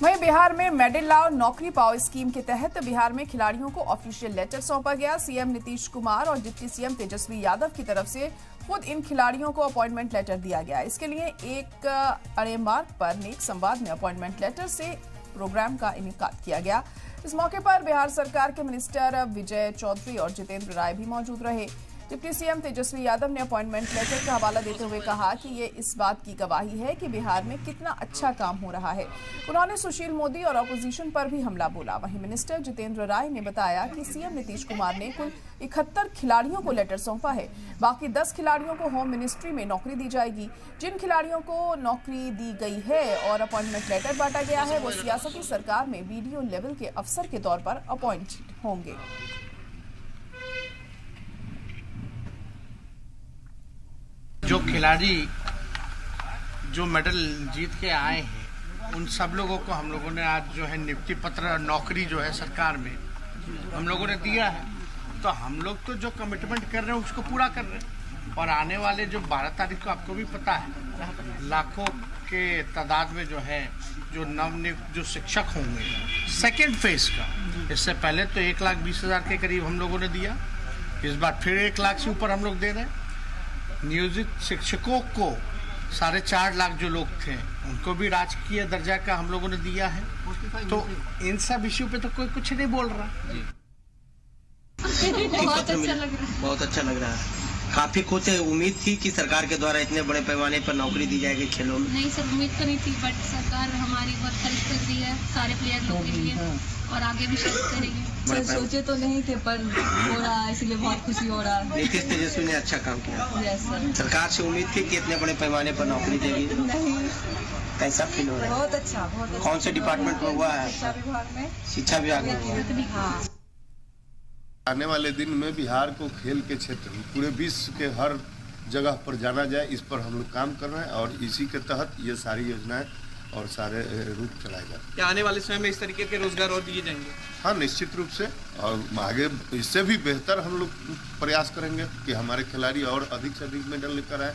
वहीं बिहार में मेडल लाओ नौकरी पाओ स्कीम के तहत बिहार में खिलाड़ियों को ऑफिशियल लेटर सौंपा गया। सीएम नीतीश कुमार और डिप्टी सीएम तेजस्वी यादव की तरफ से खुद इन खिलाड़ियों को अपॉइंटमेंट लेटर दिया गया। इसके लिए एक अड़े मार्ग पर नेक संवाद में अपॉइंटमेंट लेटर से प्रोग्राम का इनेकाद किया गया। इस मौके पर बिहार सरकार के मिनिस्टर विजय चौधरी और जितेंद्र राय भी मौजूद रहे। डिप्टी सीएम तेजस्वी यादव ने अपॉइंटमेंट लेटर का हवाला देते हुए कहा कि ये इस बात की गवाही है कि बिहार में कितना अच्छा काम हो रहा है। उन्होंने सुशील मोदी और अपोजिशन पर भी हमला बोला। वहीं मिनिस्टर जितेंद्र राय ने बताया कि सीएम नीतीश कुमार ने कुल 71 खिलाड़ियों को लेटर सौंपा है। बाकी 10 खिलाड़ियों को होम मिनिस्ट्री में नौकरी दी जाएगी। जिन खिलाड़ियों को नौकरी दी गई है और अपॉइंटमेंट लेटर बांटा गया है वो सियासती सरकार में बीडीओ लेवल के अफसर के तौर पर अपॉइंट होंगे। जो खिलाड़ी जो मेडल जीत के आए हैं उन सब लोगों को हम लोगों ने आज जो है नियुक्ति पत्र नौकरी जो है सरकार में हम लोगों ने दिया है। तो हम लोग तो जो कमिटमेंट कर रहे हैं उसको पूरा कर रहे हैं। और आने वाले जो 12 तारीख को आपको भी पता है लाखों के तादाद में जो है जो नवनियुक्त जो शिक्षक होंगे सेकेंड फेज का, इससे पहले तो 1,20,000 के करीब हम लोगों ने दिया। इस बार फिर 1 लाख से ऊपर हम लोग दे रहे हैं। नियोजित शिक्षकों को 4.5 लाख जो लोग थे उनको भी राजकीय दर्जा का हम लोगों ने दिया है। तो इन सब इश्यू पे तो कोई कुछ नहीं बोल रहा। बहुत अच्छा लग रहा है। काफी खुश है। उम्मीद थी कि सरकार के द्वारा इतने बड़े पैमाने पर नौकरी दी जाएगी खेलों में। नहीं सर, उम्मीद तो नहीं थी, बट सरकार हमारी बहुत हेल्प कर रही है सारे प्लेयर लोग के लिए और आगे भी हेल्प करेगी। सर सोचे तो नहीं थे पर हो रहा है, इसलिए बहुत खुशी हो रहा है। नीतीश तेजस्वी ने अच्छा काम किया। Yes sir. सरकार से उम्मीद थी कि इतने बड़े पैमाने पर नौकरी देगी। नहीं, कैसा फील हो रहा है? बहुत अच्छा, बहुत अच्छा। कौन से डिपार्टमेंट में हुआ है? शिक्षा विभाग में। शिक्षा विभाग में। हाँ। आने वाले दिन में बिहार को खेल के क्षेत्र में पूरे विश्व के हर जगह पर जाना जाए, इस पर हम लोग काम कर रहे हैं और इसी के तहत ये सारी योजनाएं और सारे रूट चलाए जाते हैं। क्या आने वाले समय में इस तरीके के रोजगार और दिए जाएंगे? हाँ, निश्चित रूप से, और आगे इससे भी बेहतर हम लोग प्रयास करेंगे कि हमारे खिलाड़ी और अधिक से अधिक मेडल लेकर आए।